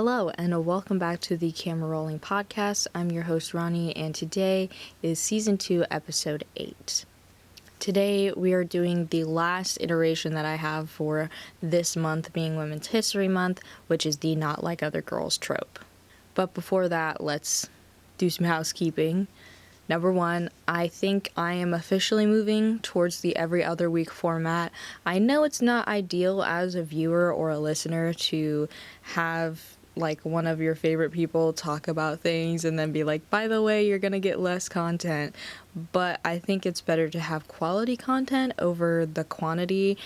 Hello, and welcome back to the Camera Rolling Podcast. I'm your host, Ronnie, and today is Season 2, Episode 8. Today, we are doing the last iteration that I have for this month, being Women's History Month, which is the Not Like Other Girls trope. But before that, let's do some housekeeping. Number one, I think I am officially moving towards the every other week format. I know it's not ideal as a viewer or a listener to have like one of your favorite people talk about things and then be like, by the way, you're gonna get less content. But I think it's better to have quality content over the quantity.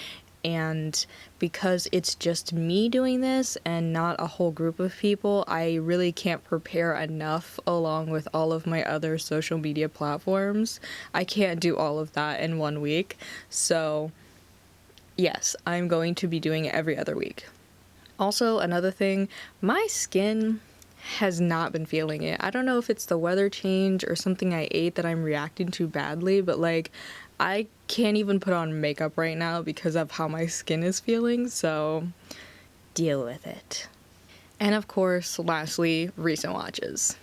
And because it's just me doing this and not a whole group of people, I really can't prepare enough along with all of my other social media platforms. I can't do all of that in 1 week. So yes, I'm going to be doing it every other week. Also, another thing, my skin has not been feeling it. I don't know if it's the weather change or something I ate that I'm reacting to badly, but like, I can't even put on makeup right now because of how my skin is feeling, so deal with it. And of course, lastly, recent watches.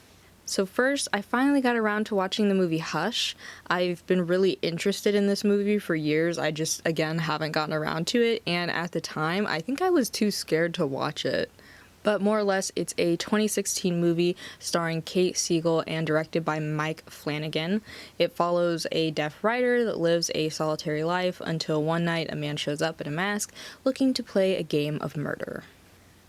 So first, I finally got around to watching the movie Hush. I've been really interested in this movie for years. I just, again, haven't gotten around to it, and at the time, I think I was too scared to watch it. But more or less, it's a 2016 movie starring Kate Siegel and directed by Mike Flanagan. It follows a deaf writer that lives a solitary life until one night a man shows up in a mask looking to play a game of murder.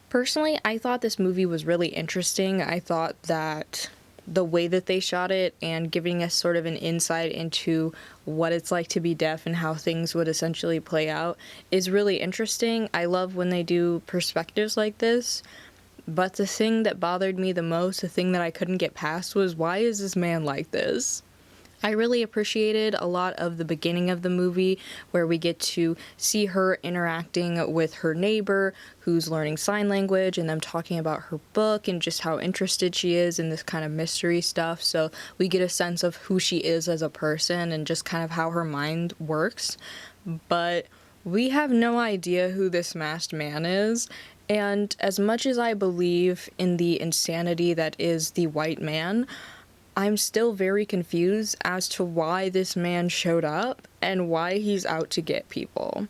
Personally, I thought this movie was really interesting. I thought that the way that they shot it and giving us sort of an insight into what it's like to be deaf and how things would essentially play out is really interesting. I love when they do perspectives like this, but the thing that bothered me the most, the thing that I couldn't get past, was why is this man like this? I really appreciated a lot of the beginning of the movie where we get to see her interacting with her neighbor who's learning sign language and them talking about her book and just how interested she is in this kind of mystery stuff. So we get a sense of who she is as a person and just kind of how her mind works. But we have no idea who this masked man is. And as much as I believe in the insanity that is the white man, I'm still very confused as to why this man showed up and why he's out to get people.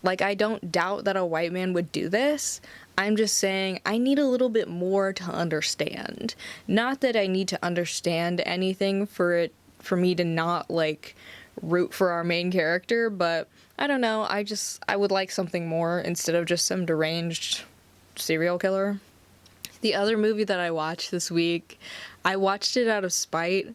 Like, I don't doubt that a white man would do this. I'm just saying I need a little bit more to understand. Not that I need to understand anything for me to not, like, root for our main character, but I don't know, I would like something more instead of just some deranged serial killer. The other movie that I watched this week, I watched it out of spite,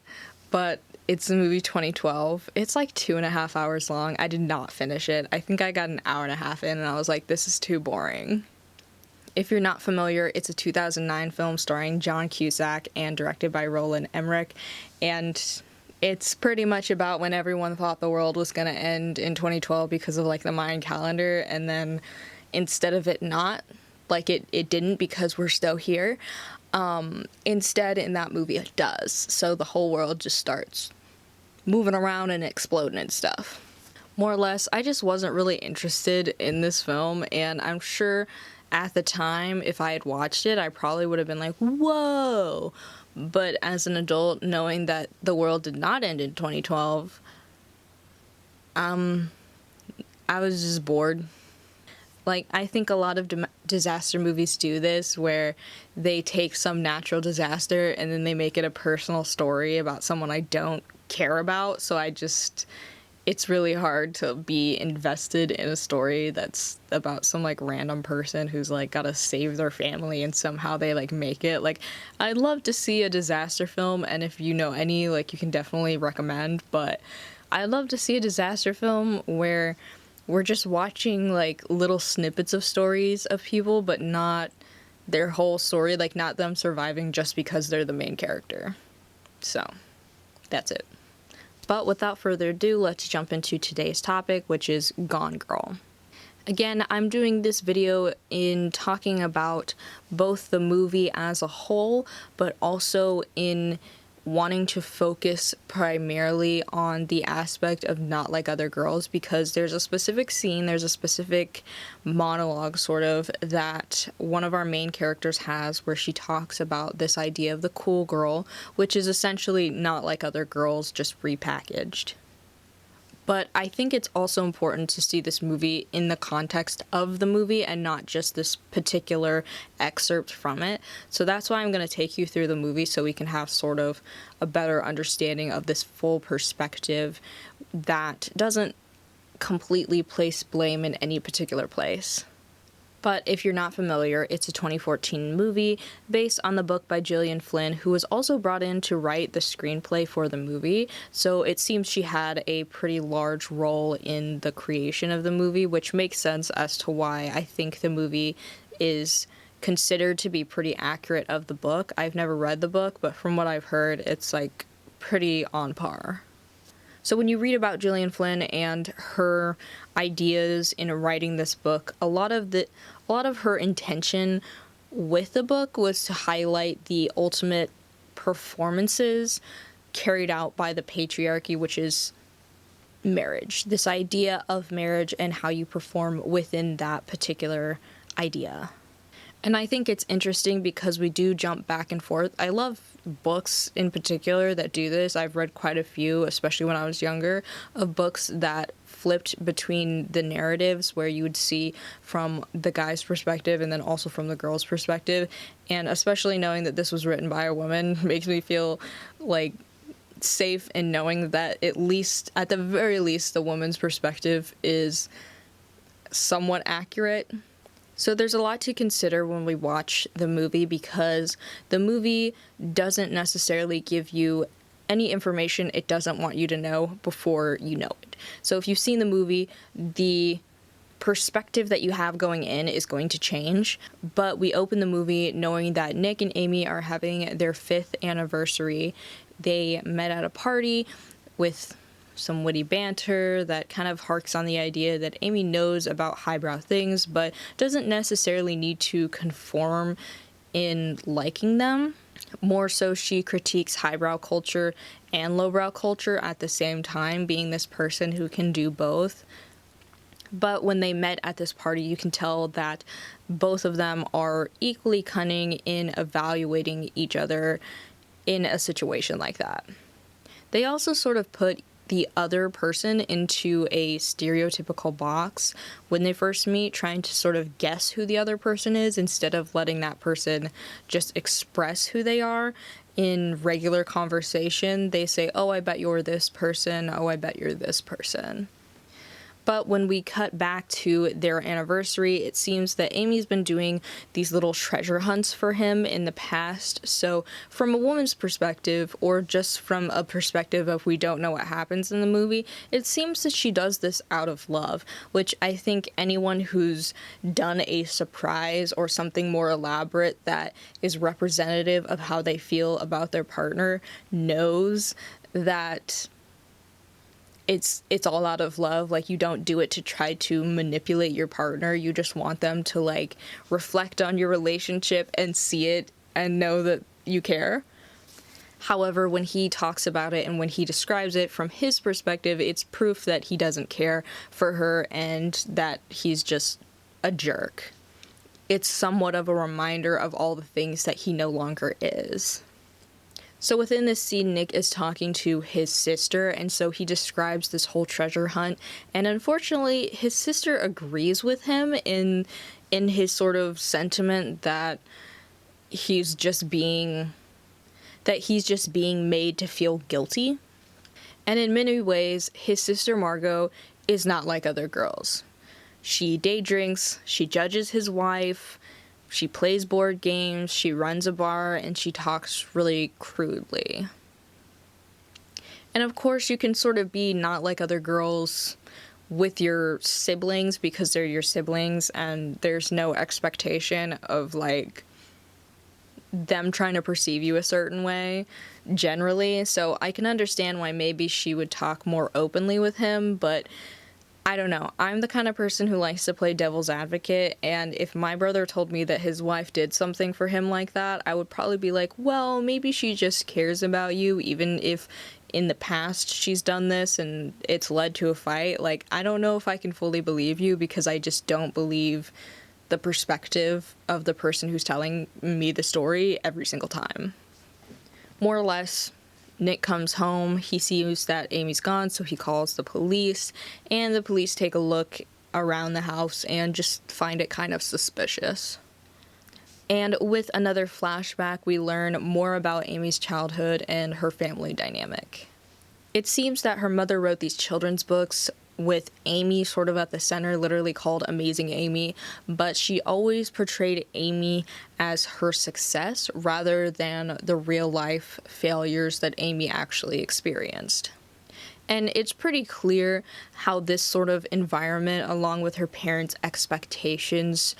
but it's the movie 2012. It's like 2.5 hours long. I did not finish it. I think I got an hour and a half in and I was like, this is too boring. If you're not familiar, it's a 2009 film starring John Cusack and directed by Roland Emmerich, and it's pretty much about when everyone thought the world was going to end in 2012 because of like the Mayan calendar, and then instead of it not, like it didn't because we're still here. Instead, in that movie, it does. So the whole world just starts moving around and exploding and stuff. More or less, I just wasn't really interested in this film, and I'm sure at the time, if I had watched it, I probably would have been like, whoa! But as an adult, knowing that the world did not end in 2012, I was just bored. Like, I think a lot of disaster movies do this, where they take some natural disaster and then they make it a personal story about someone I don't care about, so it's really hard to be invested in a story that's about some, like, random person who's, like, gotta save their family and somehow they, like, make it. Like, I'd love to see a disaster film, and if you know any, like, you can definitely recommend, but I'd love to see a disaster film where we're just watching, like, little snippets of stories of people, but not their whole story, like, not them surviving just because they're the main character. So, that's it. But without further ado, let's jump into today's topic, which is Gone Girl. Again, I'm doing this video in talking about both the movie as a whole, but also in wanting to focus primarily on the aspect of not like other girls, because there's a specific scene, there's a specific monologue sort of that one of our main characters has where she talks about this idea of the cool girl, which is essentially not like other girls, just repackaged. But I think it's also important to see this movie in the context of the movie and not just this particular excerpt from it. So that's why I'm going to take you through the movie so we can have sort of a better understanding of this full perspective that doesn't completely place blame in any particular place. But if you're not familiar, it's a 2014 movie based on the book by Gillian Flynn, who was also brought in to write the screenplay for the movie. So it seems she had a pretty large role in the creation of the movie, which makes sense as to why I think the movie is considered to be pretty accurate of the book. I've never read the book, but from what I've heard, it's like pretty on par. So when you read about Gillian Flynn and her ideas in writing this book, a lot of her intention with the book was to highlight the ultimate performances carried out by the patriarchy, which is marriage. This idea of marriage and how you perform within that particular idea. And I think it's interesting because we do jump back and forth. I love books in particular that do this. I've read quite a few, especially when I was younger, of books that flipped between the narratives where you would see from the guy's perspective and then also from the girl's perspective. And especially knowing that this was written by a woman makes me feel like safe in knowing that at the very least, the woman's perspective is somewhat accurate. So there's a lot to consider when we watch the movie because the movie doesn't necessarily give you any information it doesn't want you to know before you know it. So if you've seen the movie, the perspective that you have going in is going to change. But we open the movie knowing that Nick and Amy are having their 5th anniversary. They met at a party with some witty banter that kind of harks on the idea that Amy knows about highbrow things but doesn't necessarily need to conform in liking them. More so, she critiques highbrow culture and lowbrow culture at the same time, being this person who can do both. But when they met at this party, you can tell that both of them are equally cunning in evaluating each other in a situation like that. They also sort of put the other person into a stereotypical box when they first meet, trying to sort of guess who the other person is instead of letting that person just express who they are. In regular conversation, they say, "Oh, I bet you're this person. Oh, I bet you're this person." But when we cut back to their anniversary, it seems that Amy's been doing these little treasure hunts for him in the past. So from a woman's perspective, or just from a perspective of we don't know what happens in the movie, it seems that she does this out of love, which I think anyone who's done a surprise or something more elaborate that is representative of how they feel about their partner knows that it's all out of love. Like, you don't do it to try to manipulate your partner. You just want them to, like, reflect on your relationship and see it and know that you care. However, when he talks about it and when he describes it from his perspective, it's proof that he doesn't care for her and that he's just a jerk. It's somewhat of a reminder of all the things that he no longer is. So within this scene, Nick is talking to his sister, and so he describes this whole treasure hunt, and unfortunately, his sister agrees with him in his sort of sentiment that he's just being made to feel guilty. And in many ways, his sister Margot is not like other girls. She day drinks, she judges his wife, she plays board games, she runs a bar, and she talks really crudely. And of course, you can sort of be not like other girls with your siblings because they're your siblings, and there's no expectation of, like, them trying to perceive you a certain way, generally. So I can understand why maybe she would talk more openly with him, but I don't know. I'm the kind of person who likes to play devil's advocate, and if my brother told me that his wife did something for him like that, I would probably be like, well, maybe she just cares about you, even if in the past she's done this and it's led to a fight. Like, I don't know if I can fully believe you because I just don't believe the perspective of the person who's telling me the story every single time. More or less, Nick comes home, he sees that Amy's gone, so he calls the police, and the police take a look around the house and just find it kind of suspicious. And with another flashback, we learn more about Amy's childhood and her family dynamic. It seems that her mother wrote these children's books with Amy sort of at the center, literally called Amazing Amy, but she always portrayed Amy as her success rather than the real life failures that Amy actually experienced. And it's pretty clear how this sort of environment, along with her parents' expectations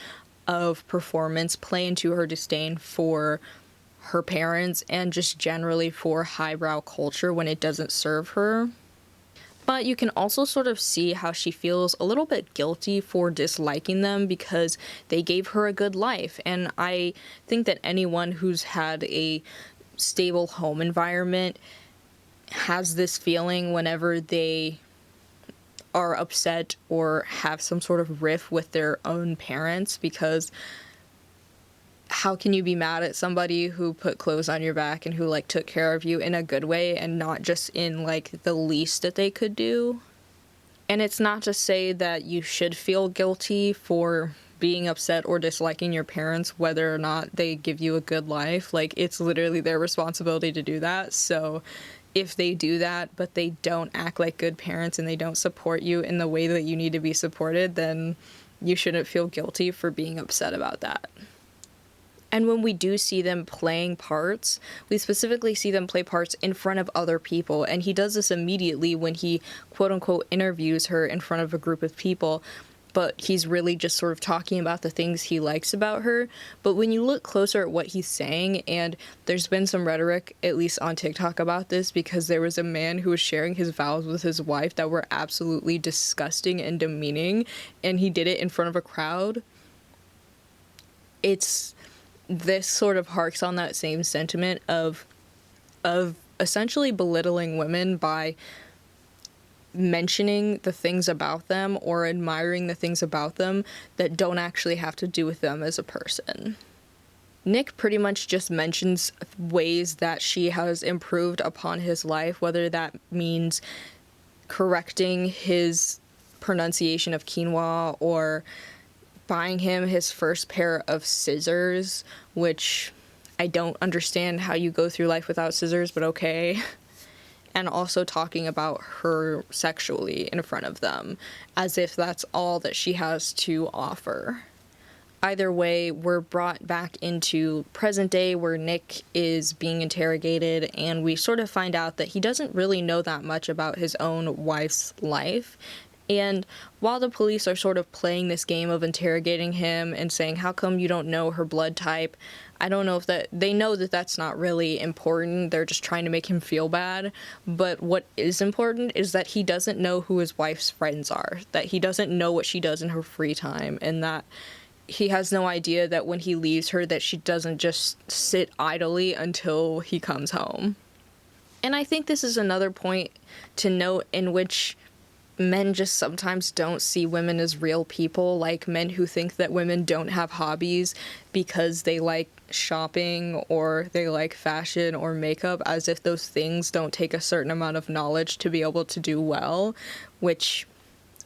of performance, play into her disdain for her parents and just generally for highbrow culture when it doesn't serve her. But you can also sort of see how she feels a little bit guilty for disliking them because they gave her a good life. And I think that anyone who's had a stable home environment has this feeling whenever they are upset or have some sort of riff with their own parents, because how can you be mad at somebody who put clothes on your back and who, like, took care of you in a good way and not just in, like, the least that they could do? And it's not to say that you should feel guilty for being upset or disliking your parents, whether or not they give you a good life. Like, it's literally their responsibility to do that. So if they do that, but they don't act like good parents and they don't support you in the way that you need to be supported, then you shouldn't feel guilty for being upset about that. And when we do see them playing parts, we specifically see them play parts in front of other people. And he does this immediately when he, quote unquote, interviews her in front of a group of people. But he's really just sort of talking about the things he likes about her. But when you look closer at what he's saying, and there's been some rhetoric, at least on TikTok, about this, because there was a man who was sharing his vows with his wife that were absolutely disgusting and demeaning, and he did it in front of a crowd. This sort of harks on that same sentiment of essentially belittling women by mentioning the things about them or admiring the things about them that don't actually have to do with them as a person. Nick pretty much just mentions ways that she has improved upon his life, whether that means correcting his pronunciation of quinoa or buying him his first pair of scissors, which I don't understand how you go through life without scissors, but okay. And also talking about her sexually in front of them, as if that's all that she has to offer. Either way, we're brought back into present day where Nick is being interrogated, and we sort of find out that he doesn't really know that much about his own wife's life. And while the police are sort of playing this game of interrogating him and saying, how come you don't know her blood type? I don't know if they know that that's not really important. They're just trying to make him feel bad. But what is important is that he doesn't know who his wife's friends are, that he doesn't know what she does in her free time, and that he has no idea that when he leaves her that she doesn't just sit idly until he comes home. And I think this is another point to note in which men just sometimes don't see women as real people, like men who think that women don't have hobbies because they like shopping or they like fashion or makeup, as if those things don't take a certain amount of knowledge to be able to do well, which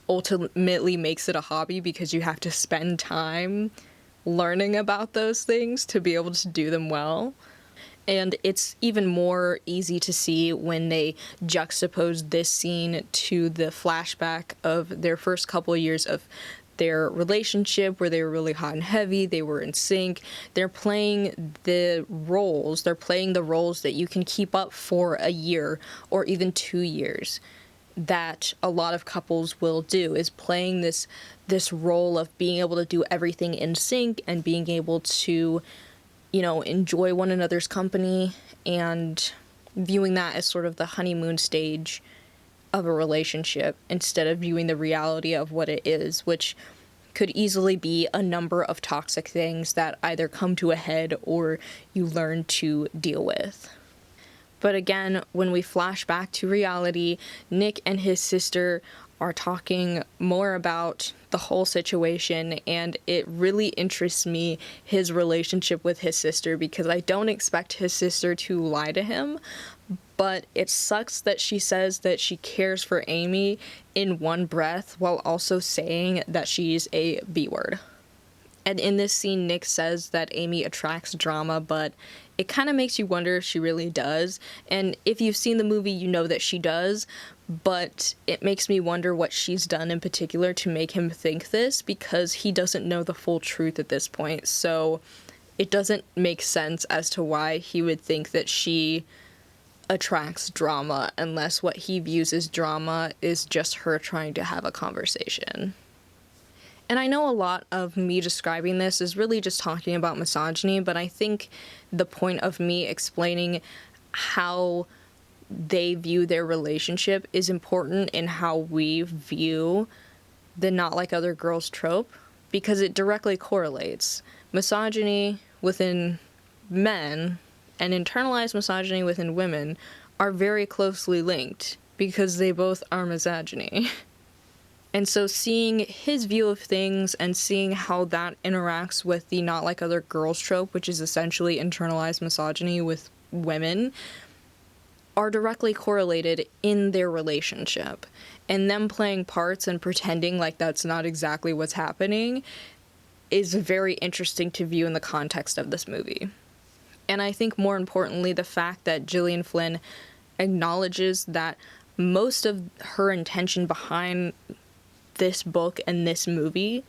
ultimately makes it a hobby because you have to spend time learning about those things to be able to do them well. And it's even more easy to see when they juxtapose this scene to the flashback of their first couple years of their relationship, where they were really hot and heavy, they were in sync. They're playing the roles that you can keep up for a year or even 2 years, that a lot of couples will do, is playing this role of being able to do everything in sync and being able to, enjoy one another's company, and viewing that as sort of the honeymoon stage of a relationship instead of viewing the reality of what it is, which could easily be a number of toxic things that either come to a head or you learn to deal with. But again, when we flash back to reality, Nick and his sister are talking more about the whole situation, and it really interests me, his relationship with his sister, because I don't expect his sister to lie to him, but it sucks that she says that she cares for Amy in one breath while also saying that she's a B-word. And in this scene, Nick says that Amy attracts drama, but it kind of makes you wonder if she really does. And if you've seen the movie, you know that she does, but it makes me wonder what she's done in particular to make him think this, because he doesn't know the full truth at this point. So it doesn't make sense as to why he would think that she attracts drama, unless what he views as drama is just her trying to have a conversation. And I know a lot of me describing this is really just talking about misogyny, but I think the point of me explaining how they view their relationship is important in how we view the not like other girls trope, because it directly correlates. Misogyny within men and internalized misogyny within women are very closely linked because they both are misogyny. And so seeing his view of things and seeing how that interacts with the not like other girls trope, which is essentially internalized misogyny with women, are directly correlated in their relationship. And them playing parts and pretending like that's not exactly what's happening is very interesting to view in the context of this movie. And I think more importantly, the fact that Gillian Flynn acknowledges that most of her intention behind this book and this movie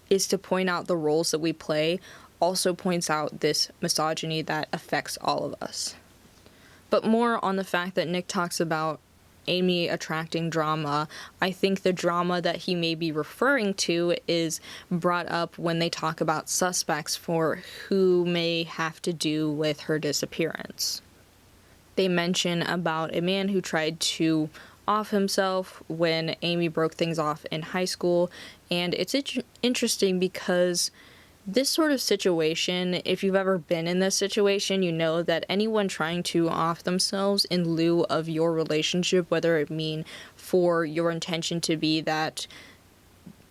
is to point out the roles that we play, also points out this misogyny that affects all of us. But more on the fact that Nick talks about Amy attracting drama, I think the drama that he may be referring to is brought up when they talk about suspects for who may have to do with her disappearance. They mention about a man who tried to off himself when Amy broke things off in high school, and it's interesting because this sort of situation, if you've ever been in this situation, you know that anyone trying to off themselves in lieu of your relationship, whether it mean for your intention to be that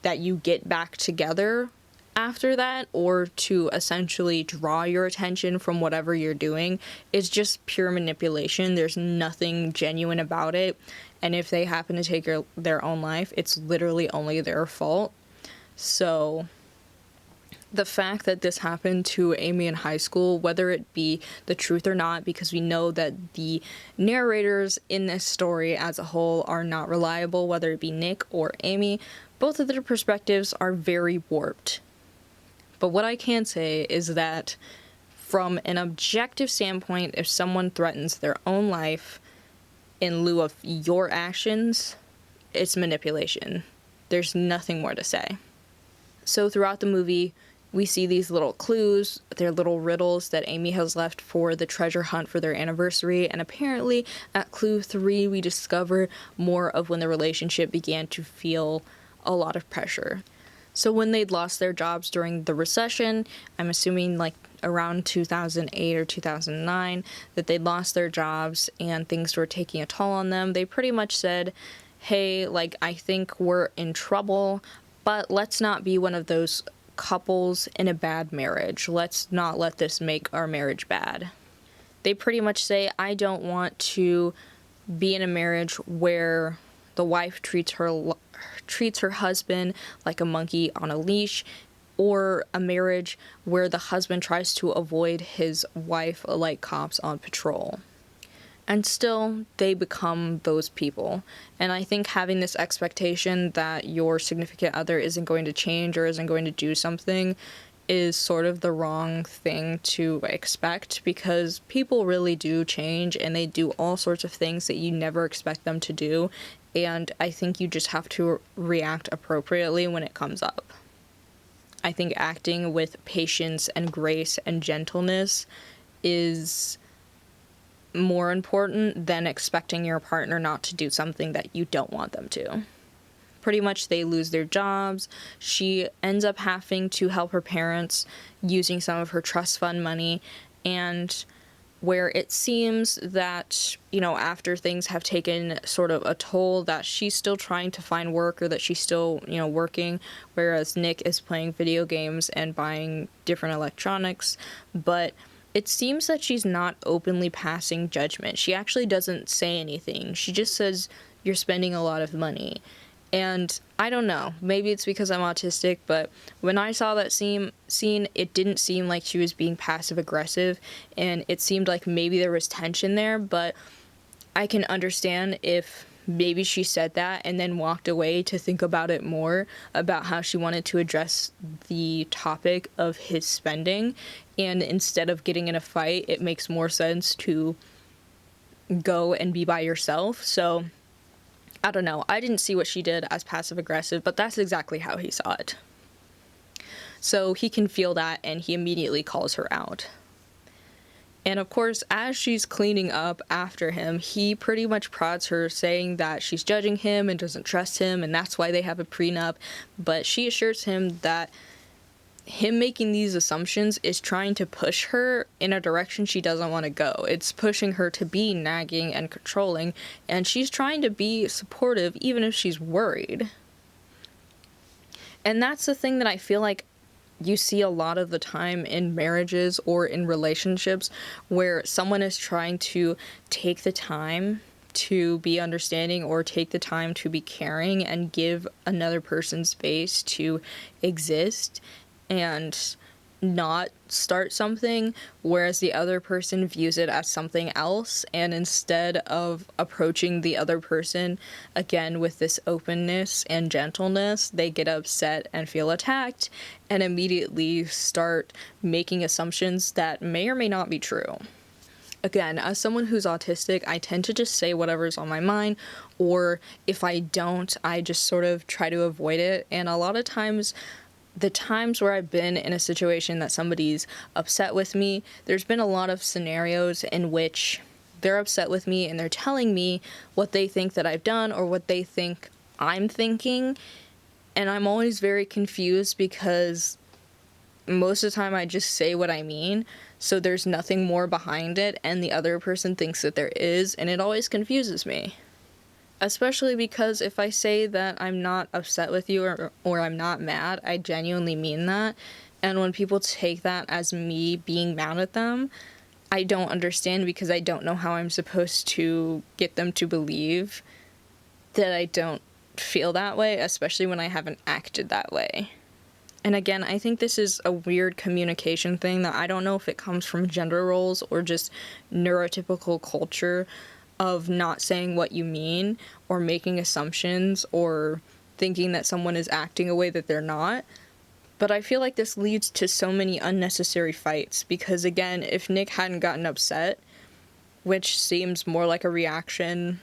you get back together after that, or to essentially draw your attention from whatever you're doing, is just pure manipulation. There's nothing genuine about it. And if they happen to take their own life, it's literally only their fault. So the fact that this happened to Amy in high school, whether it be the truth or not, because we know that the narrators in this story as a whole are not reliable, whether it be Nick or Amy, both of their perspectives are very warped. But what I can say is that from an objective standpoint, if someone threatens their own life in lieu of your actions, it's manipulation. There's nothing more to say. So throughout the movie, we see these little clues, they're little riddles that Amy has left for the treasure hunt for their anniversary, and apparently at clue 3 we discover more of when the relationship began to feel a lot of pressure. So when they'd lost their jobs during the recession, I'm assuming like around 2008 or 2009, that they'd lost their jobs and things were taking a toll on them, they pretty much said, hey, like, I think we're in trouble, but let's not be one of those couples in a bad marriage. Let's not let this make our marriage bad. They pretty much say, I don't want to be in a marriage where the wife treats her husband like a monkey on a leash, or a marriage where the husband tries to avoid his wife like cops on patrol. And still, they become those people. And I think having this expectation that your significant other isn't going to change or isn't going to do something is sort of the wrong thing to expect, because people really do change and they do all sorts of things that you never expect them to do. And I think you just have to react appropriately when it comes up. I think acting with patience and grace and gentleness is more important than expecting your partner not to do something that you don't want them to. Pretty much they lose their jobs. She ends up having to help her parents using some of her trust fund money, and where it seems that, after things have taken sort of a toll, that she's still trying to find work, or that she's still, working, whereas Nick is playing video games and buying different electronics. But it seems that she's not openly passing judgment. She actually doesn't say anything. She just says, "You're spending a lot of money." And I don't know, maybe it's because I'm autistic, but when I saw that scene, it didn't seem like she was being passive aggressive, and it seemed like maybe there was tension there. But I can understand if maybe she said that and then walked away to think about it more, about how she wanted to address the topic of his spending, and instead of getting in a fight, it makes more sense to go and be by yourself. So I don't know. I didn't see what she did as passive aggressive, but that's exactly how he saw it. So he can feel that, and he immediately calls her out. And of course, as she's cleaning up after him, he pretty much prods her, saying that she's judging him and doesn't trust him, and that's why they have a prenup. But she assures him that him making these assumptions is trying to push her in a direction she doesn't want to go. It's pushing her to be nagging and controlling, and she's trying to be supportive even if she's worried. And that's the thing that I feel like you see a lot of the time in marriages or in relationships, where someone is trying to take the time to be understanding or take the time to be caring and give another person space to exist and not start something, whereas the other person views it as something else. And instead of approaching the other person again with this openness and gentleness, they get upset and feel attacked and immediately start making assumptions that may or may not be true. Again, as someone who's autistic, I tend to just say whatever's on my mind, or if I don't, I just sort of try to avoid it. And a lot of times, the times where I've been in a situation that somebody's upset with me, there's been a lot of scenarios in which they're upset with me and they're telling me what they think that I've done or what they think I'm thinking. And I'm always very confused because most of the time I just say what I mean. So there's nothing more behind it, and the other person thinks that there is, and it always confuses me. Especially because if I say that I'm not upset with you or I'm not mad, I genuinely mean that. And when people take that as me being mad at them, I don't understand, because I don't know how I'm supposed to get them to believe that I don't feel that way, especially when I haven't acted that way. And again, I think this is a weird communication thing that I don't know if it comes from gender roles or just neurotypical culture of not saying what you mean, or making assumptions, or thinking that someone is acting a way that they're not. But I feel like this leads to so many unnecessary fights, because again, if Nick hadn't gotten upset, which seems more like a reaction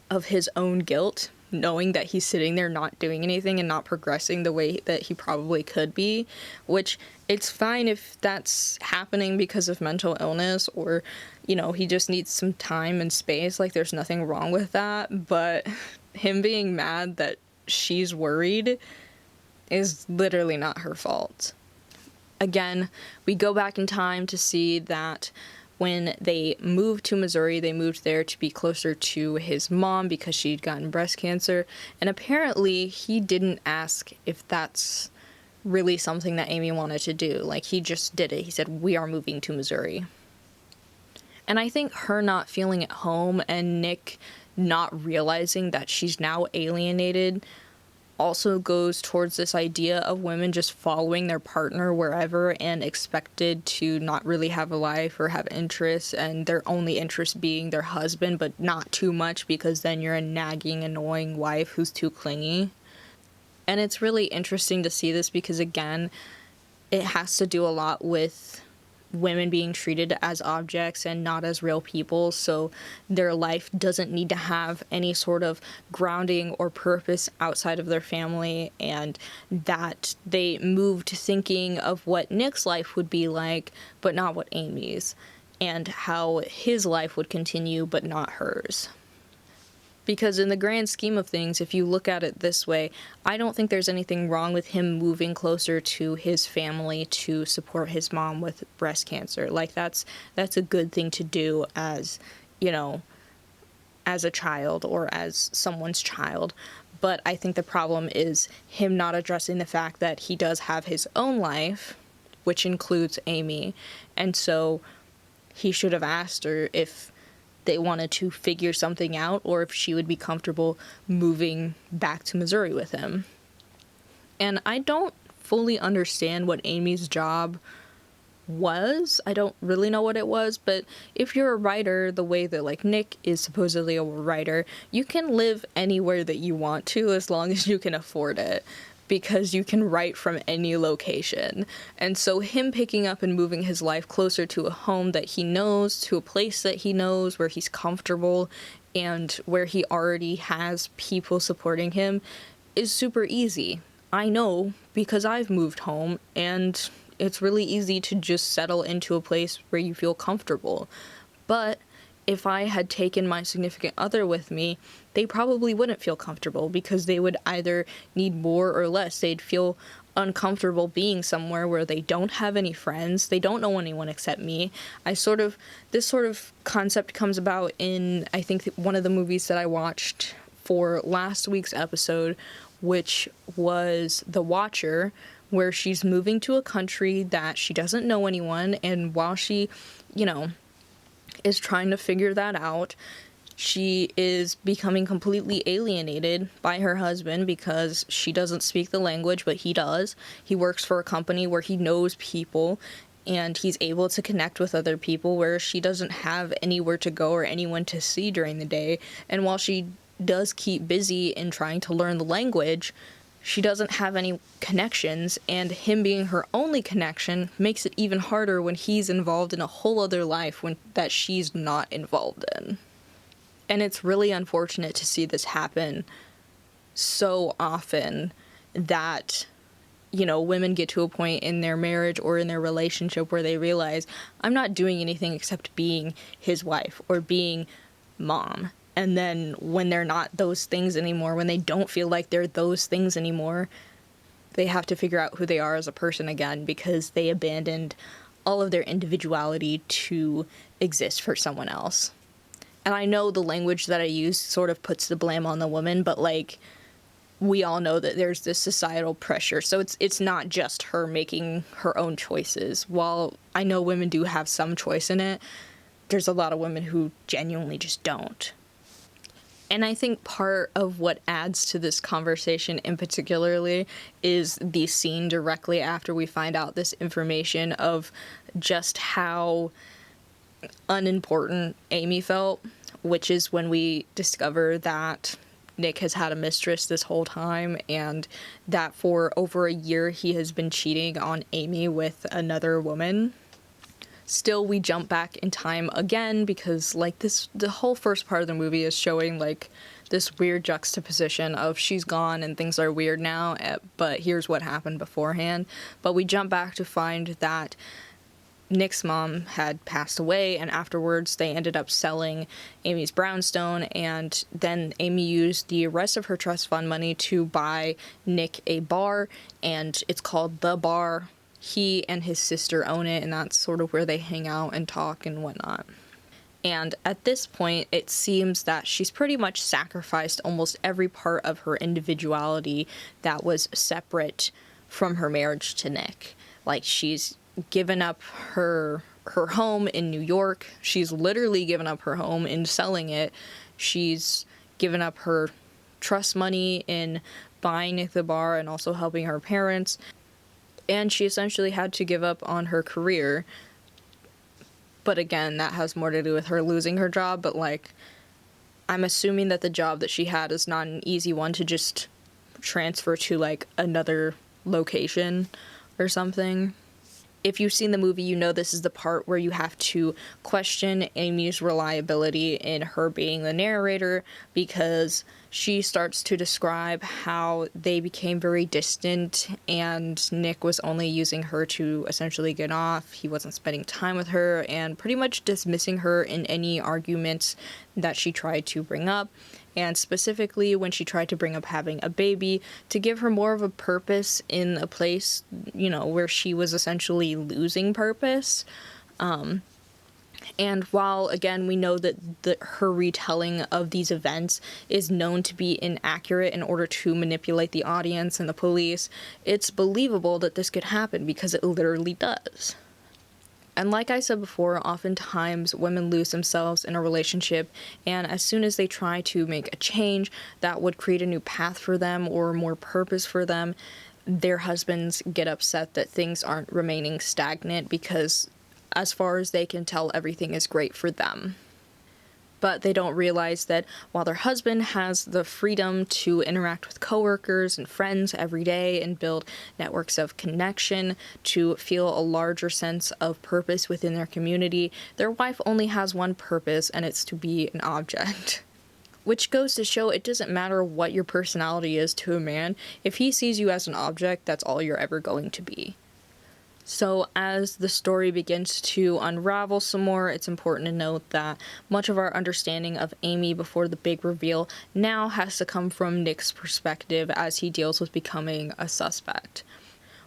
of his own guilt, knowing that he's sitting there not doing anything and not progressing the way that he probably could be, which it's fine if that's happening because of mental illness, or, he just needs some time and space. Like, there's nothing wrong with that. But him being mad that she's worried is literally not her fault. Again, we go back in time to see that when they moved to Missouri, they moved there to be closer to his mom because she'd gotten breast cancer. And apparently he didn't ask if that's really something that Amy wanted to do. Like, he just did it. He said, "We are moving to Missouri." And I think her not feeling at home and Nick not realizing that she's now alienated also goes towards this idea of women just following their partner wherever and expected to not really have a life or have interests, and their only interest being their husband, but not too much, because then you're a nagging, annoying wife who's too clingy. And it's really interesting to see this because, again, it has to do a lot with women being treated as objects and not as real people, so their life doesn't need to have any sort of grounding or purpose outside of their family, and that they moved thinking of what Nick's life would be like, but not what Amy's. and how his life would continue but not hers. Because in the grand scheme of things, if you look at it this way, I don't think there's anything wrong with him moving closer to his family to support his mom with breast cancer. Like, that's a good thing to do as, as a child or as someone's child. But I think the problem is him not addressing the fact that he does have his own life, which includes Amy. And so he should have asked her if they wanted to figure something out or if she would be comfortable moving back to Missouri with him. And I don't fully understand what Amy's job was. I don't really know what it was, but if you're a writer, the way that like Nick is supposedly a writer, you can live anywhere that you want to as long as you can afford it, because you can write from any location. And so him picking up and moving his life closer to a home that he knows, to a place that he knows, where he's comfortable and where he already has people supporting him is super easy. I know, because I've moved home, and it's really easy to just settle into a place where you feel comfortable. But if I had taken my significant other with me, they probably wouldn't feel comfortable, because they would either need more or less. They'd feel uncomfortable being somewhere where they don't have any friends, they don't know anyone except me. This sort of concept comes about in, I think, one of the movies that I watched for last week's episode, which was The Watcher, where she's moving to a country that she doesn't know anyone, and while she, is trying to figure that out, she is becoming completely alienated by her husband because she doesn't speak the language, but he does. He works for a company where he knows people, and he's able to connect with other people, where she doesn't have anywhere to go or anyone to see during the day. And while she does keep busy in trying to learn the language, she doesn't have any connections, and him being her only connection makes it even harder when he's involved in a whole other life that she's not involved in. And it's really unfortunate to see this happen so often, that, women get to a point in their marriage or in their relationship where they realize, I'm not doing anything except being his wife or being mom. And then when they're not those things anymore, when they don't feel like they're those things anymore, they have to figure out who they are as a person again, because they abandoned all of their individuality to exist for someone else. And I know the language that I use sort of puts the blame on the woman, but we all know that there's this societal pressure. So it's not just her making her own choices. While I know women do have some choice in it, there's a lot of women who genuinely just don't. And I think part of what adds to this conversation in particularly is the scene directly after we find out this information of just how unimportant Amy felt, which is when we discover that Nick has had a mistress this whole time, and that for over a year he has been cheating on Amy with another woman. Still, we jump back in time again, because the whole first part of the movie is showing this weird juxtaposition of she's gone and things are weird now, but here's what happened beforehand. But we jump back to find that Nick's mom had passed away, and afterwards they ended up selling Amy's brownstone, and then Amy used the rest of her trust fund money to buy Nick a bar, and it's called The Bar. He and his sister own it, and that's sort of where they hang out and talk and whatnot. And at this point, it seems that she's pretty much sacrificed almost every part of her individuality that was separate from her marriage to Nick. She's given up her home in New York. She's literally given up her home in selling it. She's given up her trust money in buying the bar and also helping her parents. And she essentially had to give up on her career. But again, that has more to do with her losing her job. But I'm assuming that the job that she had is not an easy one to just transfer to another location or something. if you've seen the movie, you know this is the part where you have to question Amy's reliability in her being the narrator, because she starts to describe how they became very distant and Nick was only using her to essentially get off. He wasn't spending time with her and pretty much dismissing her in any arguments that she tried to bring up. And specifically when she tried to bring up having a baby, to give her more of a purpose in a place, where she was essentially losing purpose. And while, again, we know that her retelling of these events is known to be inaccurate in order to manipulate the audience and the police, it's believable that this could happen because it literally does. And like I said before, oftentimes women lose themselves in a relationship, and as soon as they try to make a change that would create a new path for them or more purpose for them, their husbands get upset that things aren't remaining stagnant because, as far as they can tell, everything is great for them. But they don't realize that while their husband has the freedom to interact with coworkers and friends every day and build networks of connection to feel a larger sense of purpose within their community, their wife only has one purpose, and it's to be an object. Which goes to show it doesn't matter what your personality is to a man. If he sees you as an object, that's all you're ever going to be. So as the story begins to unravel some more, it's important to note that much of our understanding of Amy before the big reveal now has to come from Nick's perspective as he deals with becoming a suspect.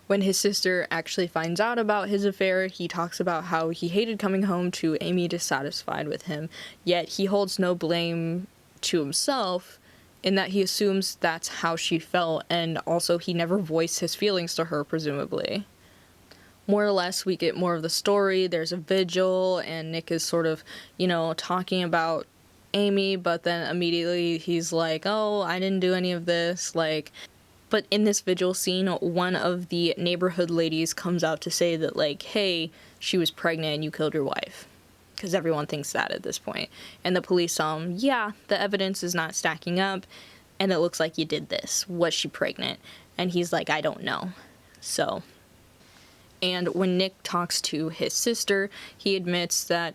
When his sister actually finds out about his affair, he talks about how he hated coming home to Amy dissatisfied with him, yet he holds no blame to himself in that he assumes that's how she felt, and also he never voiced his feelings to her, presumably. More or less, we get more of the story. There's a vigil, and Nick is sort of, talking about Amy, but then immediately he's like, oh, I didn't do any of this, But in this vigil scene, one of the neighborhood ladies comes out to say that, hey, she was pregnant and you killed your wife. Because everyone thinks that at this point. And the police tell him, yeah, the evidence is not stacking up, and it looks like you did this. Was she pregnant? And he's like, I don't know. So... And when Nick talks to his sister, he admits that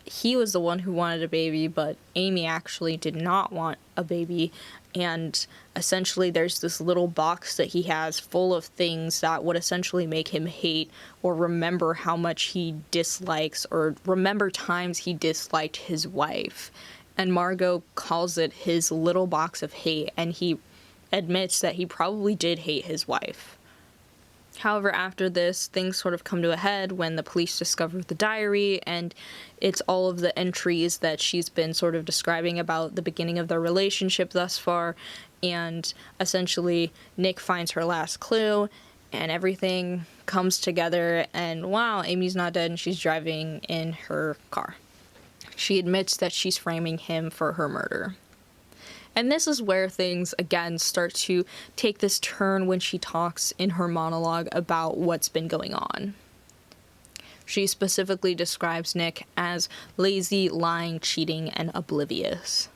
he was the one who wanted a baby, but Amy actually did not want a baby. And essentially there's this little box that he has full of things that would essentially make him hate or remember how much he dislikes or remember times he disliked his wife. And Margot calls it his little box of hate, and he admits that he probably did hate his wife. However, after this, things sort of come to a head when the police discover the diary, and it's all of the entries that she's been sort of describing about the beginning of their relationship thus far, and essentially Nick finds her last clue, and everything comes together, and wow, Amy's not dead, and she's driving in her car. She admits that she's framing him for her murder. And this is where things, again, start to take this turn when she talks in her monologue about what's been going on. She specifically describes Nick as lazy, lying, cheating, and oblivious.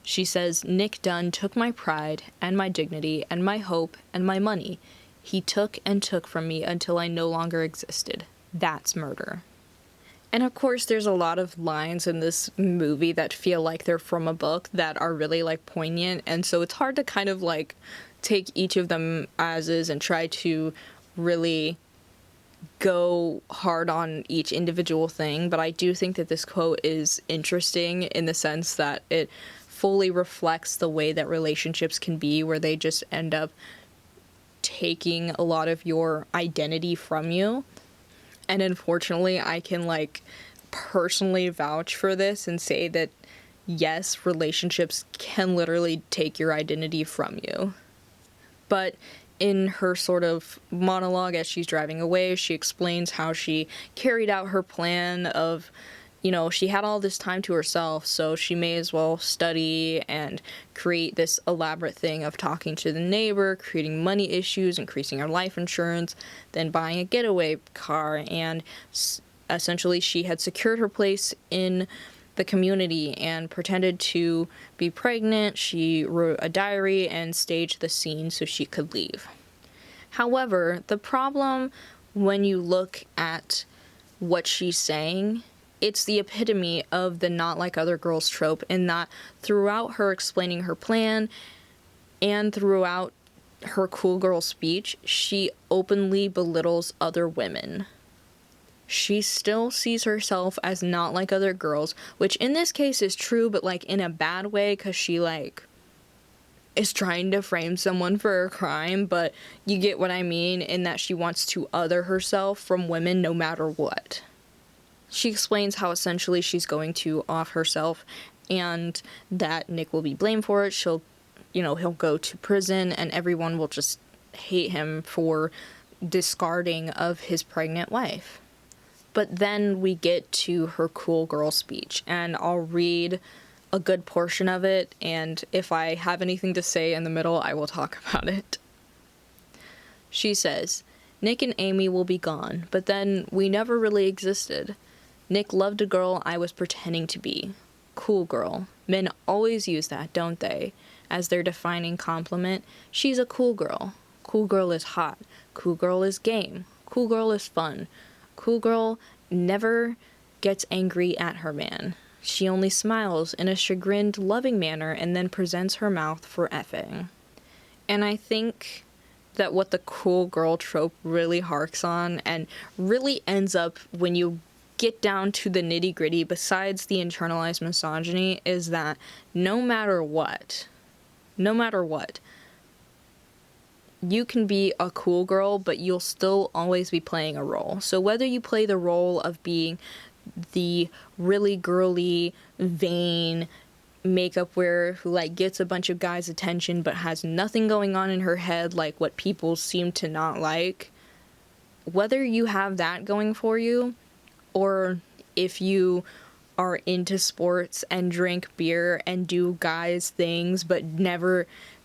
She says, Nick Dunn took my pride and my dignity and my hope and my money. He took and took from me until I no longer existed. That's murder. And of course, there's a lot of lines in this movie that feel like they're from a book that are really, poignant. And so it's hard to kind of, take each of them as is and try to really go hard on each individual thing. But I do think that this quote is interesting in the sense that it fully reflects the way that relationships can be, where they just end up taking a lot of your identity from you. And unfortunately, I can, personally vouch for this and say that, yes, relationships can literally take your identity from you. But in her sort of monologue as she's driving away, she explains how she carried out her plan of, she had all this time to herself, so she may as well study and create this elaborate thing of talking to the neighbor, creating money issues, increasing her life insurance, then buying a getaway car, and essentially she had secured her place in the community and pretended to be pregnant. She wrote a diary and staged the scene so she could leave. However, the problem when you look at what she's saying, it's the epitome of the not like other girls trope, in that throughout her explaining her plan and throughout her cool girl speech, she openly belittles other women. She still sees herself as not like other girls, which in this case is true, but like in a bad way, because she like is trying to frame someone for a crime, but you get what I mean, in that she wants to other herself from women no matter what. She explains how essentially she's going to off herself and that Nick will be blamed for it. He'll go to prison and everyone will just hate him for discarding of his pregnant wife. But then we get to her cool girl speech, and I'll read a good portion of it, and if I have anything to say in the middle, I will talk about it. She says, "Nick and Amy will be gone, but then we never really existed. Nick loved a girl I was pretending to be. Cool girl. Men always use that, don't they? As their defining compliment. She's a cool girl. Cool girl is hot. Cool girl is game. Cool girl is fun. Cool girl never gets angry at her man. She only smiles in a chagrined, loving manner and then presents her mouth for effing." And I think that what the cool girl trope really harks on, and really ends up when you get down to the nitty-gritty, besides the internalized misogyny, is that no matter what, you can be a cool girl, but you'll still always be playing a role. So whether you play the role of being the really girly, vain makeup wearer who like gets a bunch of guys' attention but has nothing going on in her head, like what people seem to not like, whether you have that going for you, or if you are into sports and drink beer and do guys' things but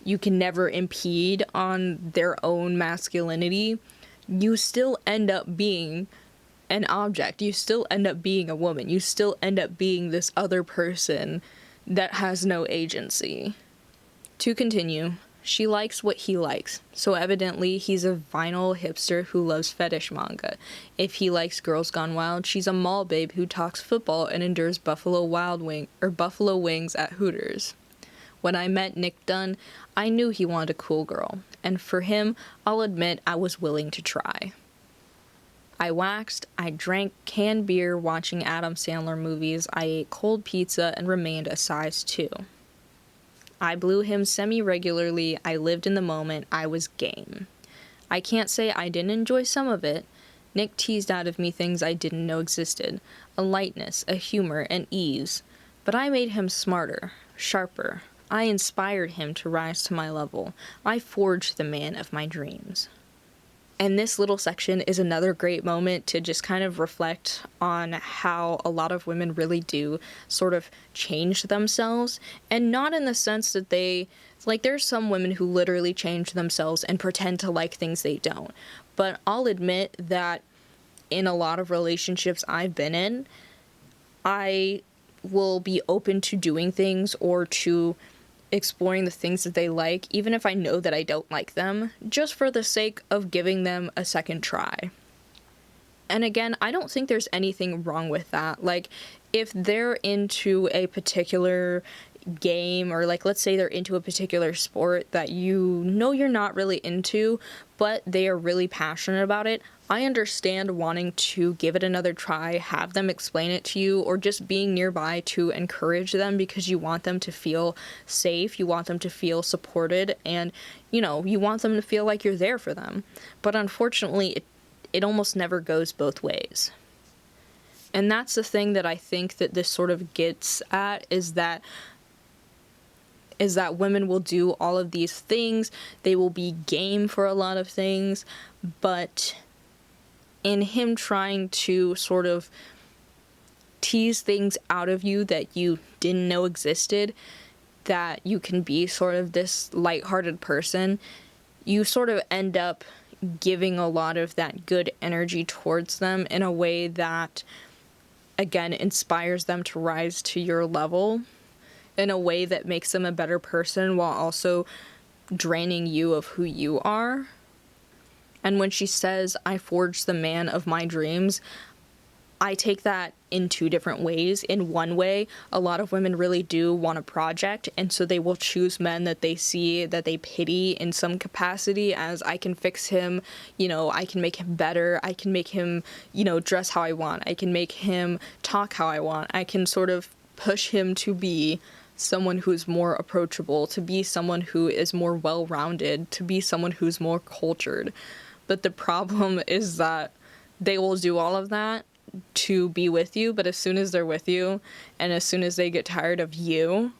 you can never impede on their own masculinity, you still end up being an object. You still end up being a woman. You still end up being this other person that has no agency. To continue, she likes what he likes, so evidently he's a vinyl hipster who loves fetish manga. If he likes Girls Gone Wild, she's a mall babe who talks football and endures buffalo wings at Hooters. When I met Nick Dunn, I knew he wanted a cool girl, and for him, I'll admit I was willing to try. I waxed, I drank canned beer watching Adam Sandler movies, I ate cold pizza and remained a size 2. I blew him semi-regularly, I lived in the moment, I was game. I can't say I didn't enjoy some of it. Nick teased out of me things I didn't know existed, a lightness, a humor, an ease. But I made him smarter, sharper. I inspired him to rise to my level. I forged the man of my dreams. And this little section is another great moment to just kind of reflect on how a lot of women really do sort of change themselves, and not in the sense that there's some women who literally change themselves and pretend to like things they don't. But I'll admit that in a lot of relationships I've been in, I will be open to doing things or to exploring the things that they like, even if I know that I don't like them, just for the sake of giving them a second try. And again, I don't think there's anything wrong with that. Like, if they're into a particular game, or like, let's say they're into a particular sport that you know you're not really into, but they are really passionate about it, I understand wanting to give it another try, have them explain it to you, or just being nearby to encourage them because you want them to feel safe, you want them to feel supported, and, you want them to feel like you're there for them. But unfortunately, it almost never goes both ways. And that's the thing that I think that this sort of gets at, is that women will do all of these things, they will be game for a lot of things, but in him trying to sort of tease things out of you that you didn't know existed, that you can be sort of this lighthearted person, you sort of end up giving a lot of that good energy towards them in a way that, again, inspires them to rise to your level in a way that makes them a better person while also draining you of who you are. And when she says, I forged the man of my dreams, I take that in two different ways. In one way, a lot of women really do want a project, and so they will choose men that they see, that they pity in some capacity, as I can fix him, I can make him better, I can make him, dress how I want, I can make him talk how I want, I can sort of push him to be someone who's more approachable, to be someone who is more well-rounded, to be someone who's more cultured. But the problem is that they will do all of that to be with you, but as soon as they're with you and as soon as they get tired of you,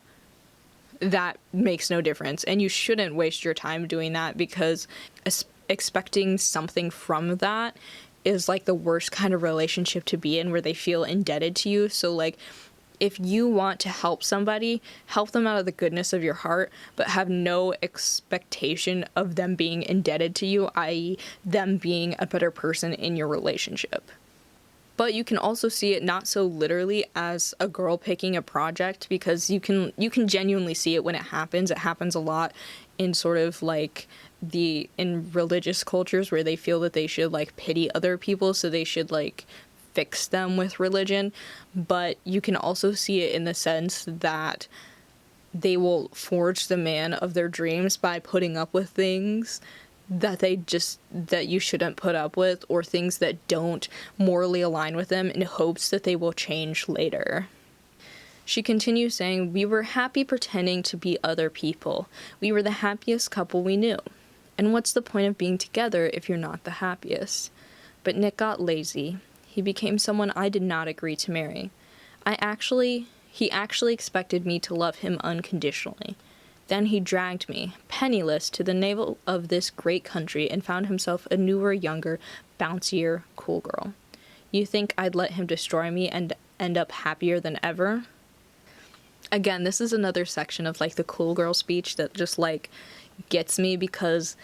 that makes no difference. And you shouldn't waste your time doing that, because expecting something from that is like the worst kind of relationship to be in, where they feel indebted to you. So like, if you want to help somebody, help them out of the goodness of your heart, but have no expectation of them being indebted to you, i.e. them being a better person in your relationship. But you can also see it not so literally as a girl picking a project, because you can genuinely see it when it happens. It happens a lot in sort of like in religious cultures, where they feel that they should like pity other people, so they should like fix them with religion. But you can also see it in the sense that they will forge the man of their dreams by putting up with things that you shouldn't put up with, or things that don't morally align with them, in hopes that they will change later. She continues saying, we were happy pretending to be other people. We were the happiest couple we knew. And what's the point of being together if you're not the happiest? But Nick got lazy. He became someone I did not agree to marry. He actually expected me to love him unconditionally. Then he dragged me, penniless, to the navel of this great country and found himself a newer, younger, bouncier, cool girl. You think I'd let him destroy me and end up happier than ever? Again, this is another section of like the cool girl speech that just like gets me, because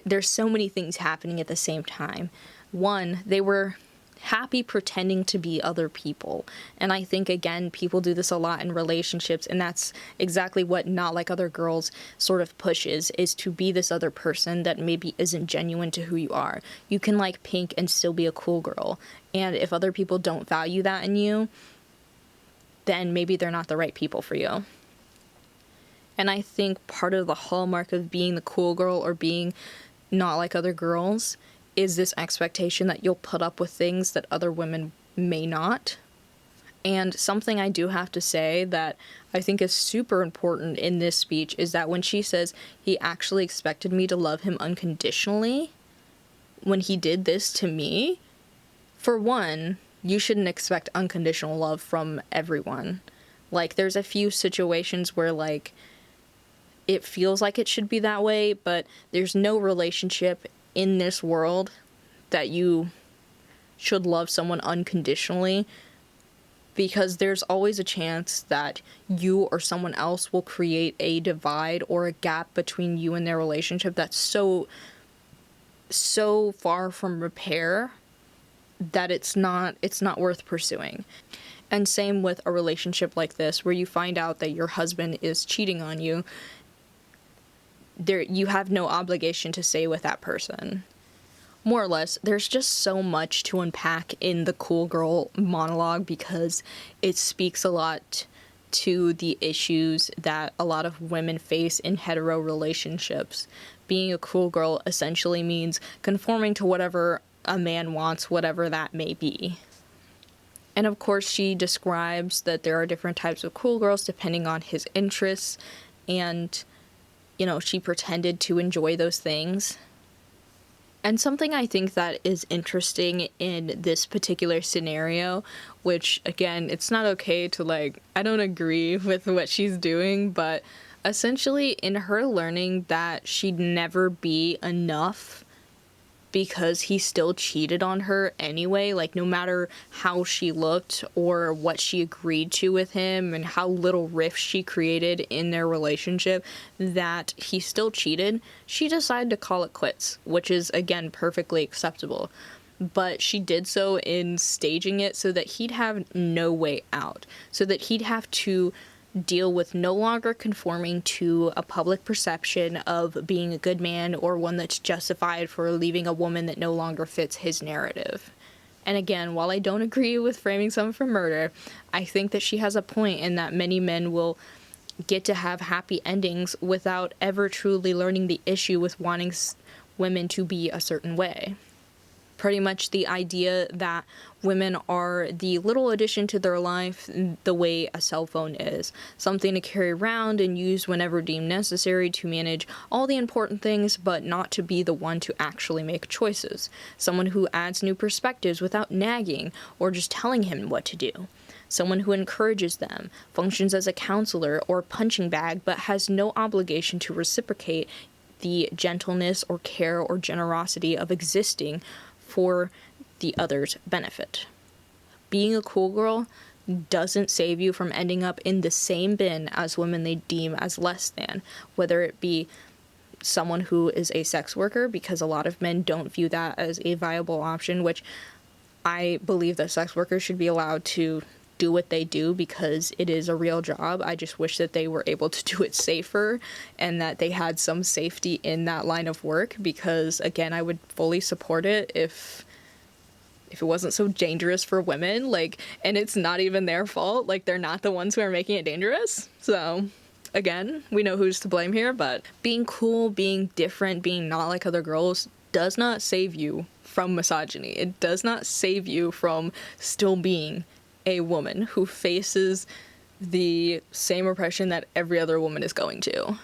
there's so many things happening at the same time. One, they were happy pretending to be other people. And I think, again, people do this a lot in relationships, and that's exactly what Not Like Other Girls sort of pushes, is to be this other person that maybe isn't genuine to who you are. You can like pink and still be a cool girl, and if other people don't value that in you, then maybe they're not the right people for you. And I think part of the hallmark of being the cool girl, or being not like other girls, is this expectation that you'll put up with things that other women may not. And something I do have to say that I think is super important in this speech is that when she says he actually expected me to love him unconditionally when he did this to me, for one, you shouldn't expect unconditional love from everyone. Like, there's a few situations where like it feels like it should be that way, but there's no relationship in this world that you should love someone unconditionally, because there's always a chance that you or someone else will create a divide or a gap between you and their relationship that's so far from repair that it's not worth pursuing. And same with a relationship like this, where you find out that your husband is cheating on you. You have no obligation to stay with that person. More or less, there's just so much to unpack in the cool girl monologue, because it speaks a lot to the issues that a lot of women face in hetero relationships. Being a cool girl essentially means conforming to whatever a man wants, whatever that may be. And of course, she describes that there are different types of cool girls depending on his interests, and she pretended to enjoy those things. And something I think that is interesting in this particular scenario, which, again, it's not okay to, I don't agree with what she's doing, but essentially in her learning that she'd never be enough because he still cheated on her anyway, no matter how she looked or what she agreed to with him and how little rift she created in their relationship, that he still cheated, she decided to call it quits, which is, again, perfectly acceptable. But she did so in staging it so that he'd have no way out, so that he'd have to deal with no longer conforming to a public perception of being a good man or one that's justified for leaving a woman that no longer fits his narrative. And again, while I don't agree with framing someone for murder, I think that she has a point in that many men will get to have happy endings without ever truly learning the issue with wanting women to be a certain way. Pretty much the idea that women are the little addition to their life the way a cell phone is. Something to carry around and use whenever deemed necessary to manage all the important things, but not to be the one to actually make choices. Someone who adds new perspectives without nagging or just telling him what to do. Someone who encourages them, functions as a counselor or punching bag, but has no obligation to reciprocate the gentleness or care or generosity of existing for the other's benefit. Being a cool girl doesn't save you from ending up in the same bin as women they deem as less than, whether it be someone who is a sex worker, because a lot of men don't view that as a viable option, which I believe that sex workers should be allowed to do what they do because it is a real job. I just wish that they were able to do it safer and that they had some safety in that line of work, because again, I would fully support it if it wasn't so dangerous for women, and it's not even their fault, they're not the ones who are making it dangerous. So again, we know who's to blame here, but being cool, being different, being not like other girls does not save you from misogyny. It does not save you from still being a woman who faces the same oppression that every other woman is going to.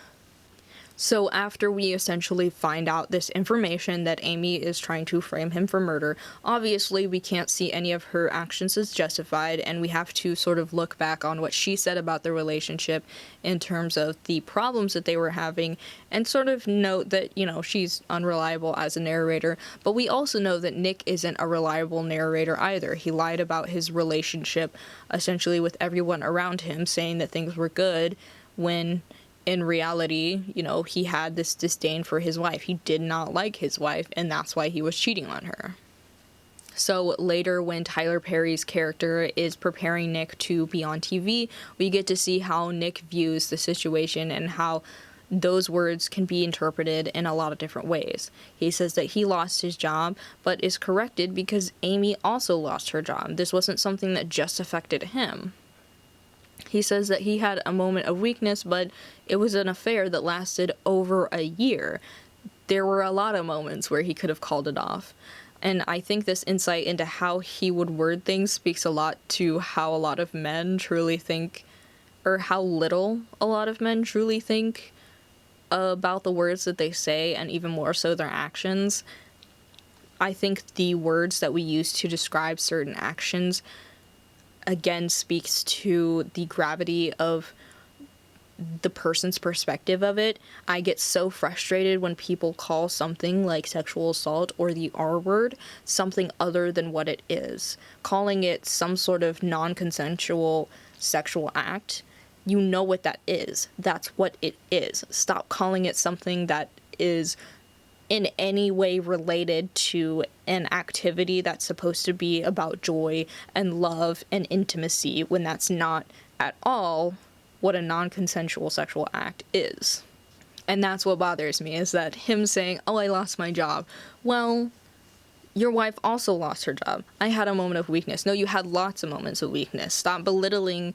So after we essentially find out this information that Amy is trying to frame him for murder, obviously we can't see any of her actions as justified, and we have to sort of look back on what she said about the relationship in terms of the problems that they were having, and sort of note that, she's unreliable as a narrator, but we also know that Nick isn't a reliable narrator either. He lied about his relationship essentially with everyone around him, saying that things were good when in reality, he had this disdain for his wife. He did not like his wife, and that's why he was cheating on her. So later, when Tyler Perry's character is preparing Nick to be on TV, we get to see how Nick views the situation and how those words can be interpreted in a lot of different ways. He says that he lost his job, but is corrected because Amy also lost her job. This wasn't something that just affected him. He says that he had a moment of weakness, but it was an affair that lasted over a year. There were a lot of moments where he could have called it off. And I think this insight into how he would word things speaks a lot to how a lot of men truly think, or how little a lot of men truly think about the words that they say, and even more so their actions. I think the words that we use to describe certain actions again speaks to the gravity of the person's perspective of it. I get so frustrated when people call something like sexual assault or the R word something other than what it is. Calling it some sort of non-consensual sexual act, you know what that is. That's what it is. Stop calling it something that is in any way related to an activity that's supposed to be about joy and love and intimacy, when that's not at all what a non-consensual sexual act is. And that's what bothers me, is that him saying, I lost my job. Well, your wife also lost her job. I had a moment of weakness. No, you had lots of moments of weakness. Stop belittling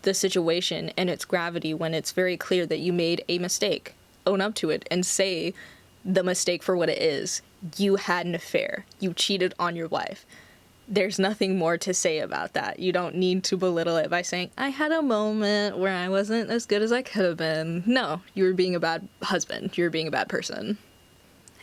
the situation and its gravity when it's very clear that you made a mistake. Own up to it and say the mistake for what it is. You had an affair. You cheated on your wife. There's nothing more to say about that. You don't need to belittle it by saying, I had a moment where I wasn't as good as I could have been. No, you were being a bad husband. You were being a bad person.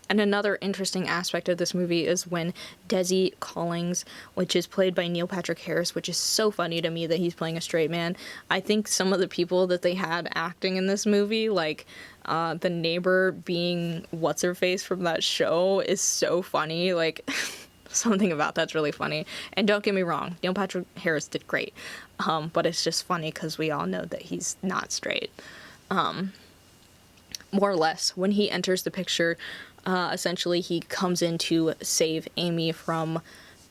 And another interesting aspect of this movie is when Desi Collins, which is played by Neil Patrick Harris, which is so funny to me that he's playing a straight man. I think some of the people that they had acting in this movie, like the neighbor being what's-her-face from that show, is so funny. Something about that's really funny. And don't get me wrong, Neil Patrick Harris did great. But it's just funny because we all know that he's not straight. More or less, when he enters the picture, essentially he comes in to save Amy from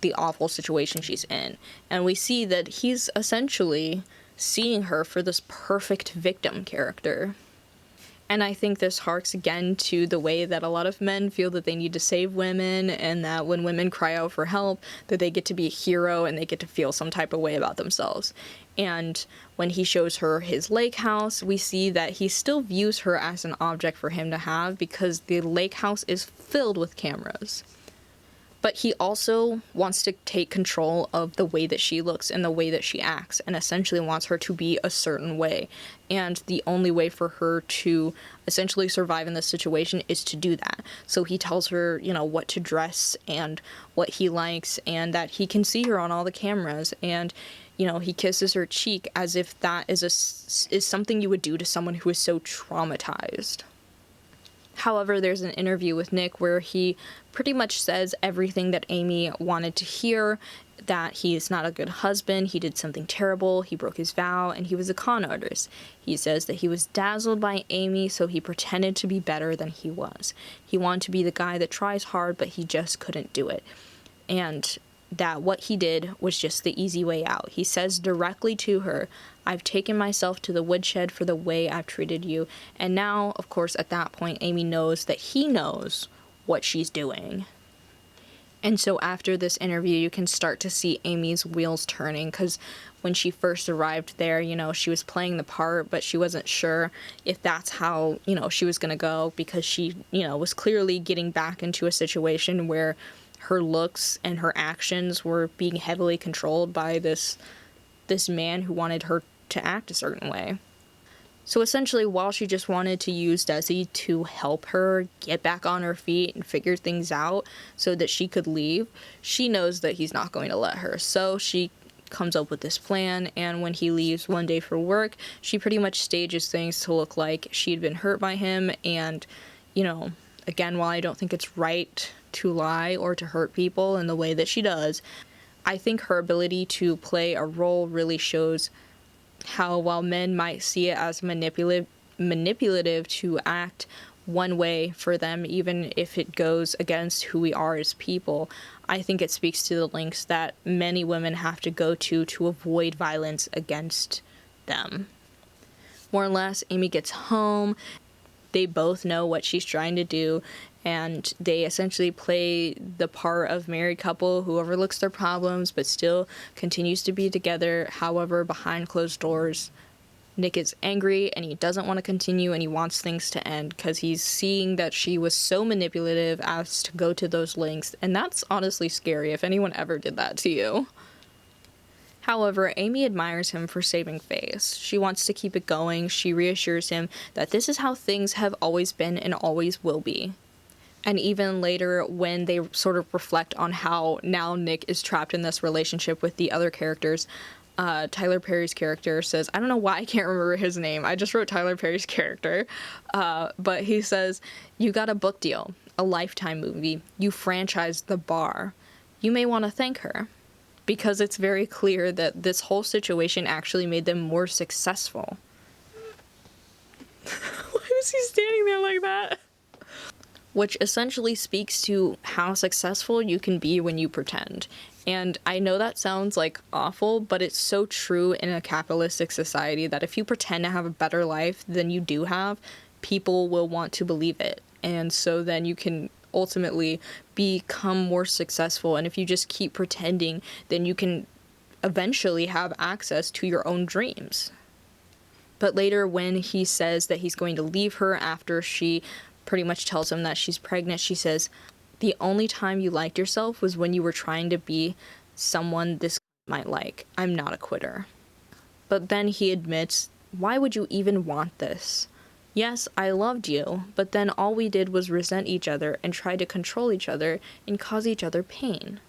the awful situation she's in. And we see that he's essentially seeing her for this perfect victim character. And I think this harks again to the way that a lot of men feel that they need to save women, and that when women cry out for help, that they get to be a hero and they get to feel some type of way about themselves. And when he shows her his lake house, we see that he still views her as an object for him to have, because the lake house is filled with cameras. But he also wants to take control of the way that she looks and the way that she acts, and essentially wants her to be a certain way. And the only way for her to essentially survive in this situation is to do that. So he tells her, what to dress and what he likes, and that he can see her on all the cameras. And, he kisses her cheek as if that is something you would do to someone who is so traumatized. However, there's an interview with Nick where he pretty much says everything that Amy wanted to hear, that he is not a good husband, he did something terrible, he broke his vow, and he was a con artist. He says that he was dazzled by Amy, so he pretended to be better than he was. He wanted to be the guy that tries hard, but he just couldn't do it. And that what he did was just the easy way out. He says directly to her, "I've taken myself to the woodshed for the way I've treated you." And now, of course, at that point, Amy knows that he knows what she's doing. And so after this interview, you can start to see Amy's wheels turning, because when she first arrived there, she was playing the part, but she wasn't sure if that's how, she was going to go, because she, was clearly getting back into a situation where her looks and her actions were being heavily controlled by this man who wanted her to act a certain way. So essentially, while she just wanted to use Desi to help her get back on her feet and figure things out so that she could leave, she knows that he's not going to let her. So she comes up with this plan, and when he leaves one day for work, she pretty much stages things to look like she'd been hurt by him. And, again, while I don't think it's right to lie or to hurt people in the way that she does, I think her ability to play a role really shows how, while men might see it as manipulative to act one way for them, even if it goes against who we are as people, I think it speaks to the lengths that many women have to go to avoid violence against them. More or less, Amy gets home. They both know what she's trying to do, and they essentially play the part of married couple who overlooks their problems but still continues to be together. However, behind closed doors, Nick is angry and he doesn't want to continue, and he wants things to end because he's seeing that she was so manipulative as to go to those lengths, and that's honestly scary if anyone ever did that to you. However, Amy admires him for saving face. She wants to keep it going. She reassures him that this is how things have always been and always will be. And even later, when they sort of reflect on how now Nick is trapped in this relationship with the other characters, Tyler Perry's character says, I don't know why I can't remember his name. I just wrote Tyler Perry's character. But he says, "You got a book deal, a Lifetime movie. You franchised the bar. You may want to thank her." Because it's very clear that this whole situation actually made them more successful. Why was he standing there like that? Which essentially speaks to how successful you can be when you pretend. And I know that sounds like awful, but it's so true in a capitalistic society that if you pretend to have a better life than you do have, people will want to believe it. And so then you can ultimately become more successful. And if you just keep pretending, then you can eventually have access to your own dreams. But later, when he says that he's going to leave her after she pretty much tells him that she's pregnant, she says, "The only time you liked yourself was when you were trying to be someone this might like. I'm not a quitter." But then he admits, why would you even want this? Yes, I loved you, but then all we did was resent each other and try to control each other and cause each other pain.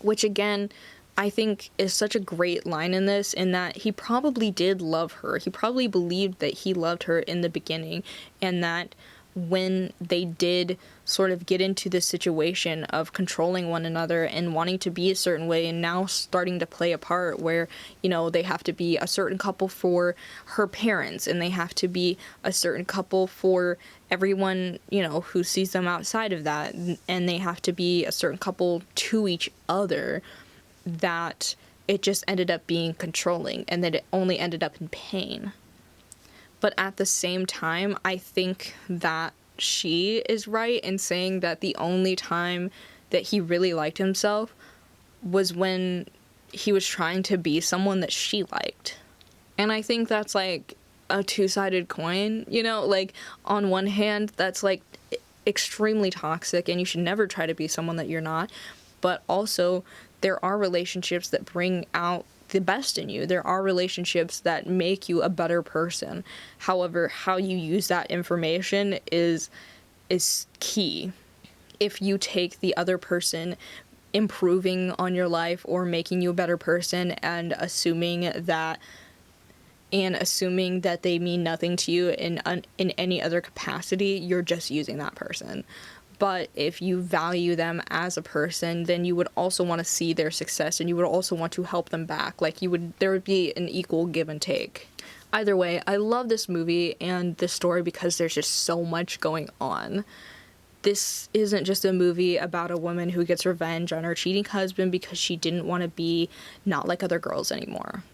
Which again, I think is such a great line in this, in that he probably did love her. He probably believed that he loved her in the beginning, and that when they did sort of get into this situation of controlling one another and wanting to be a certain way, and now starting to play a part where, they have to be a certain couple for her parents, and they have to be a certain couple for everyone, who sees them outside of that, and they have to be a certain couple to each other, that it just ended up being controlling, and that it only ended up in pain. But at the same time, I think that she is right in saying that the only time that he really liked himself was when he was trying to be someone that she liked. And I think that's like a two-sided coin, you know? Like, on one hand, that's like extremely toxic and you should never try to be someone that you're not. But also, there are relationships that bring out the best in you. There are relationships that make you a better person. However, how you use that information is key. If you take the other person improving on your life or making you a better person and assuming that they mean nothing to you in any other capacity, you're just using that person. But if you value them as a person, then you would also want to see their success and you would also want to help them back. Like, there would be an equal give and take. Either way, I love this movie and this story because there's just so much going on. This isn't just a movie about a woman who gets revenge on her cheating husband because she didn't want to be not like other girls anymore.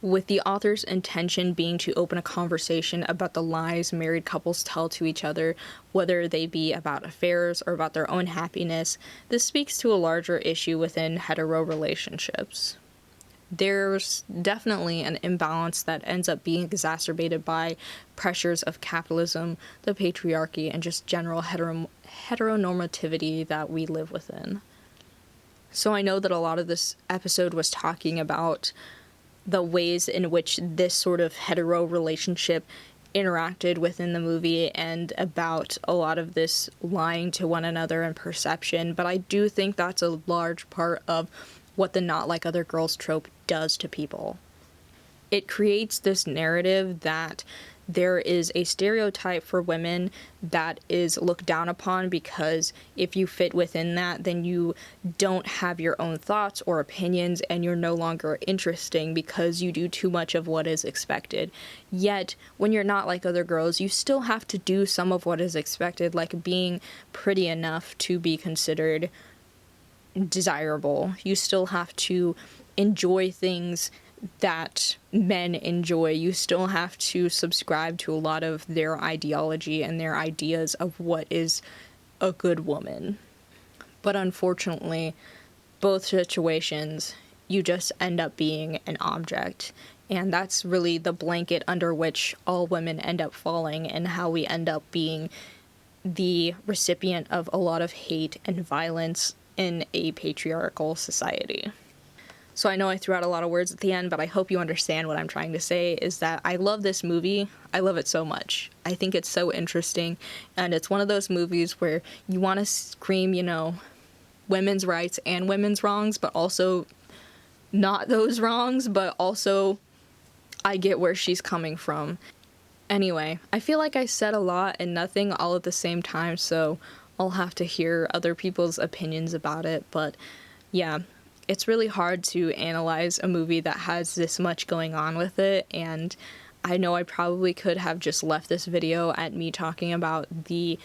With the author's intention being to open a conversation about the lies married couples tell to each other, whether they be about affairs or about their own happiness, this speaks to a larger issue within hetero relationships. There's definitely an imbalance that ends up being exacerbated by pressures of capitalism, the patriarchy, and just general heteronormativity that we live within. So I know that a lot of this episode was talking about the ways in which this sort of hetero relationship interacted within the movie and about a lot of this lying to one another and perception, but I do think that's a large part of what the not like other girls trope does to people. It creates this narrative that there is a stereotype for women that is looked down upon because if you fit within that, then you don't have your own thoughts or opinions and you're no longer interesting because you do too much of what is expected. Yet, when you're not like other girls, you still have to do some of what is expected, like being pretty enough to be considered desirable. You still have to enjoy things that men enjoy. You still have to subscribe to a lot of their ideology and their ideas of what is a good woman. But unfortunately, both situations, you just end up being an object. And that's really the blanket under which all women end up falling and how we end up being the recipient of a lot of hate and violence in a patriarchal society. So I know I threw out a lot of words at the end, but I hope you understand what I'm trying to say is that I love this movie. I love it so much. I think it's so interesting, and it's one of those movies where you want to scream, you know, women's rights and women's wrongs, but also not those wrongs, but also I get where she's coming from. Anyway, I feel like I said a lot and nothing all at the same time, so I'll have to hear other people's opinions about it, but yeah. It's really hard to analyze a movie that has this much going on with it, and I know I probably could have just left this video at me talking about the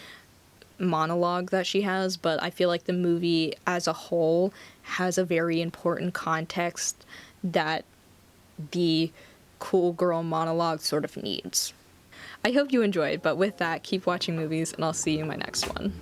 monologue that she has, but I feel like the movie as a whole has a very important context that the cool girl monologue sort of needs. I hope you enjoyed, but with that, keep watching movies, and I'll see you in my next one.